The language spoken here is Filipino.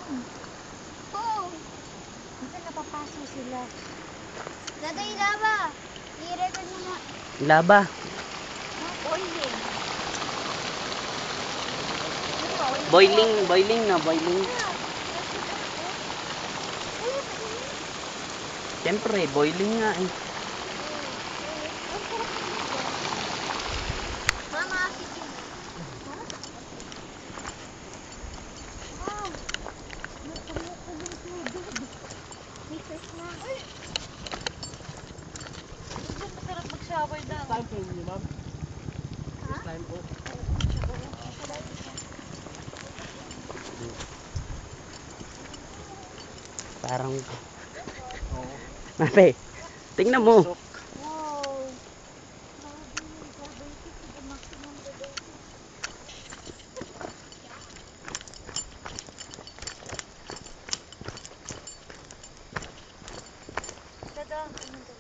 Oh! Minsan napapaso sila. Daday lava! I-record mo na. Laba. Boiling na, boiling. Siyempre, boiling nga eh. Mama, sige. Wow! May kumukulong tubig. May fish na. Diyan masarap mag-shower daw. Time frame niyo, ma'am? Ha? Time po. Parang, Oo. Mape, tingnan mo. Sok. Wow! Grabe yung diabetes. The maximum diabetes. Dada, ano